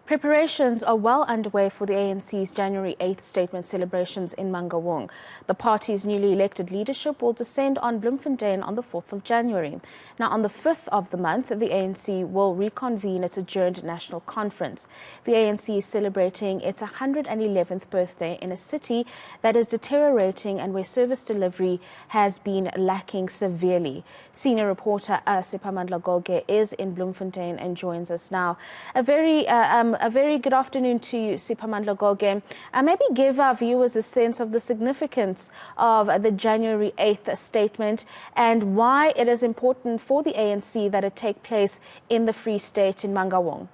Preparations are well underway for the ANC's January 8th statement celebrations in Mangaung. The party's newly elected leadership will descend on Bloemfontein on the 4th of January. Now, on the 5th of the month, the ANC will reconvene its adjourned national conference. The ANC is celebrating its 111th birthday in a city that is deteriorating and where service delivery has been lacking severely. Senior reporter Siphamandla Goge is in Bloemfontein and joins us now. A very good afternoon to you, Siphamandla Goge. Maybe give our viewers a sense of the significance of the January 8th statement and why it is important for the ANC that it take place in the Free State in Mangaung.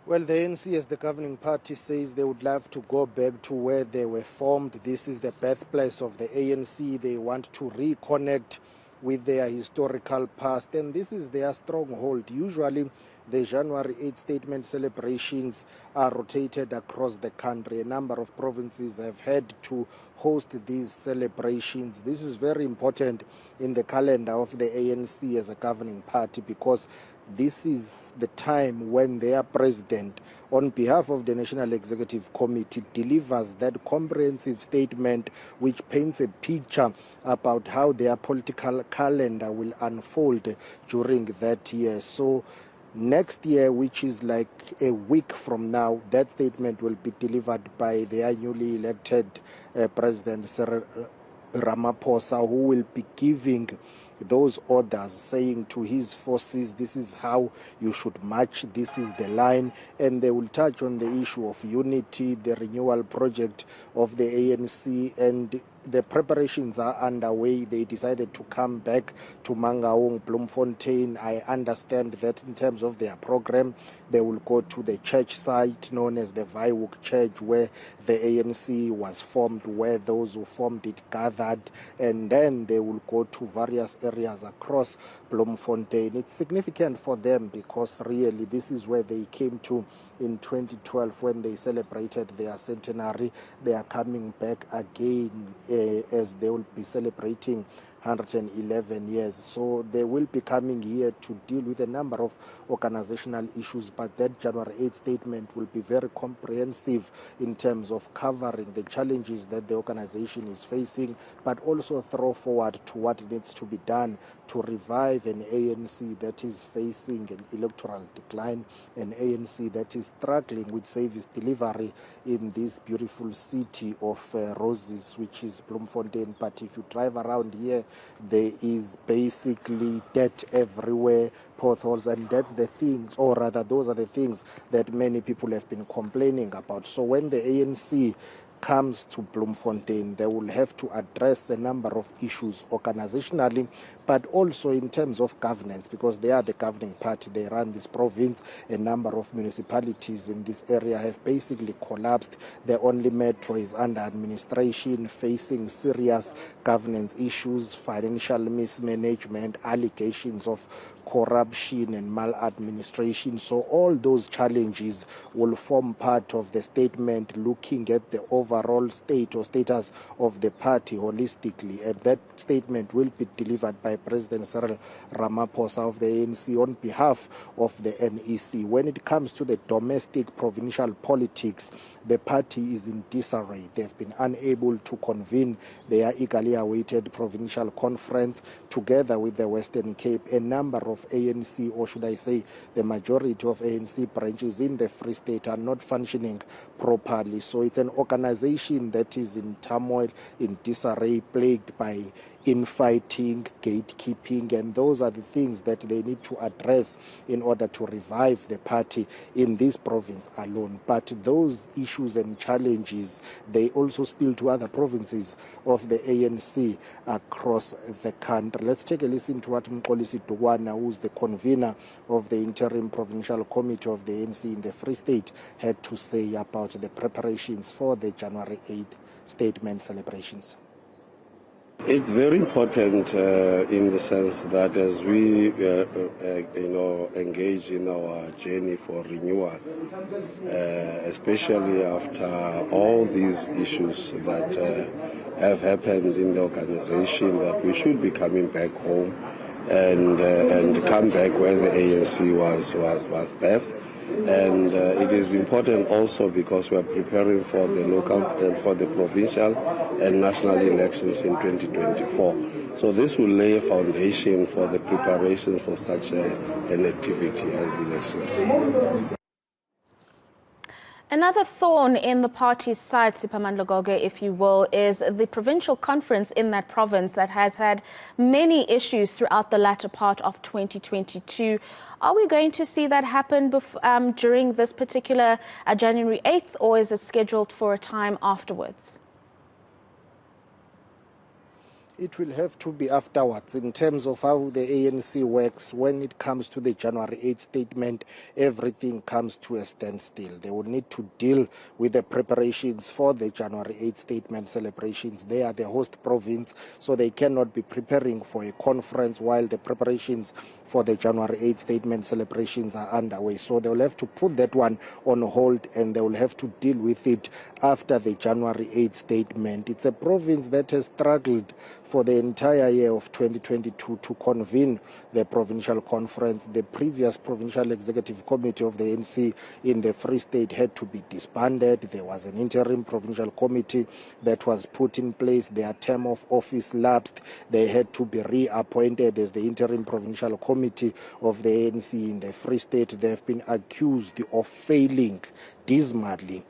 Well, the ANC, as the governing party, says they would love to go back to where they were formed. This is the birthplace of the ANC. They want to reconnect with their historical past, and this is their stronghold. Usually, the January 8 statement celebrations are rotated across the country. A number of provinces have had to host these celebrations. This is very important in the calendar of the ANC as a governing party because this is the time when their president, on behalf of the National Executive Committee, delivers that comprehensive statement which paints a picture about how their political calendar will unfold during that year. So next year, which is like a week from now, that statement will be delivered by their newly elected President Cyril Ramaphosa, who will be giving those orders, saying to his forces, this is how you should march, this is the line, and they will touch on the issue of unity, the renewal project of the ANC, and the preparations are underway. They decided to come back to Mangaung, Bloemfontein. I understand that in terms of their program, they will go to the church site known as the Vaiwook Church, where the ANC was formed, where those who formed it gathered, and then they will go to various areas across Bloemfontein. It's significant for them because really this is where they came to in 2012 when they celebrated their centenary. They are coming back again as they will be celebrating 111 years. So they will be coming here to deal with a number of organizational issues, but that January 8th statement will be very comprehensive in terms of covering the challenges that the organization is facing, but also throw forward to what needs to be done to revive an ANC that is facing an electoral decline, an ANC that is struggling with service delivery in this beautiful city of roses, which is Bloemfontein. But if you drive around here, there is basically dirt everywhere, potholes, and that's the things, or rather those are the things that many people have been complaining about. So when the ANC comes to Bloemfontein, they will have to address a number of issues organizationally, but also in terms of governance, because they are the governing party. They run this province. A number of municipalities in this area have basically collapsed. The only metro is under administration, facing serious governance issues, financial mismanagement, allegations of corruption and maladministration. So all those challenges will form part of the statement, looking at the overall state or status of the party holistically. And that statement will be delivered by President Cyril Ramaphosa of the ANC on behalf of the NEC. When it comes to the domestic provincial politics, the party is in disarray. They've been unable to convene their eagerly awaited provincial conference together with the Western Cape. A number of ANC, or should I say the majority of ANC branches in the Free State, are not functioning properly. So it's an organization that is in turmoil, in disarray, plagued by infighting, gatekeeping, and those are the things that they need to address in order to revive the party in this province alone. But those issues and challenges, they also spill to other provinces of the ANC across the country. Let's take a listen to what Mxolisi Dukwana, who's the convener of the Interim Provincial Committee of the ANC in the Free State, had to say about the preparations for the January 8th statement celebrations. It's very important in the sense that as we, engage in our journey for renewal, especially after all these issues that have happened in the organization, that we should be coming back home and come back where the ANC was birthed. And it is important also because we are preparing for the local, for the provincial and national elections in 2024. So this will lay a foundation for the preparation for such an activity as elections. Another thorn in the party's side, Siphamandla Goge, if you will, is the provincial conference in that province that has had many issues throughout the latter part of 2022. Are we going to see that happen during this particular January 8th, or is it scheduled for a time afterwards? It will have to be afterwards. In terms of how the ANC works, when it comes to the January 8th statement, everything comes to a standstill. They will need to deal with the preparations for the January 8th statement celebrations. They are the host province, so they cannot be preparing for a conference while the preparations for the January 8th statement celebrations are underway. So they will have to put that one on hold, and they will have to deal with it after the January 8th statement. It's a province that has struggled for the entire year of 2022 to convene the provincial conference. The previous provincial executive committee of the ANC in the Free State had to be disbanded. There was an interim provincial committee that was put in place. Their term of office lapsed. They had to be reappointed as the interim provincial committee of the ANC in the Free State. They have been accused of failing dismally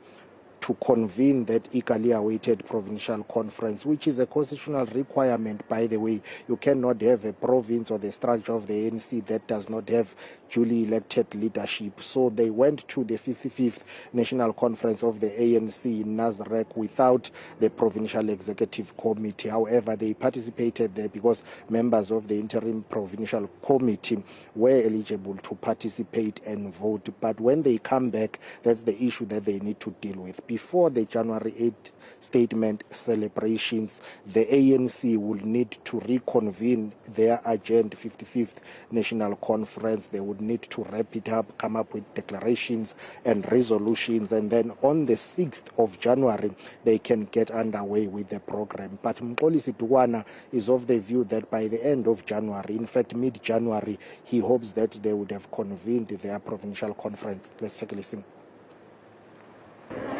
to convene that eagerly awaited provincial conference, which is a constitutional requirement, by the way. You cannot have a province or the structure of the ANC that does not have duly elected leadership. So they went to the 55th National Conference of the ANC in Nasrec without the Provincial Executive Committee. However, they participated there because members of the interim provincial committee were eligible to participate and vote. But when they come back, that's the issue that they need to deal with. Before the January 8th statement celebrations, the ANC will need to reconvene their agenda 55th National Conference. They would need to wrap it up, come up with declarations and resolutions, and then on the 6th of January, they can get underway with the program. But Mxolisi Dukwana is of the view that by the end of January, in fact mid-January, he hopes that they would have convened their provincial conference. Let's take a listen.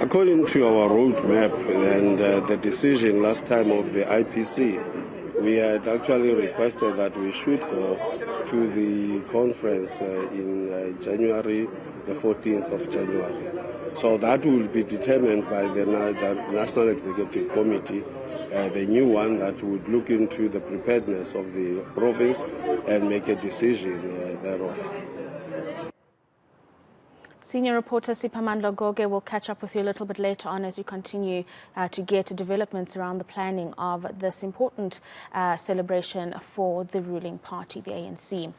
According to our roadmap and the decision last time of the IPC, we had actually requested that we should go to the conference in January, the 14th of January. So that will be determined by the National Executive Committee, the new one that would look into the preparedness of the province and make a decision thereof. Senior reporter Siphamandla Goge will catch up with you a little bit later on as you continue to get developments around the planning of this important celebration for the ruling party, the ANC.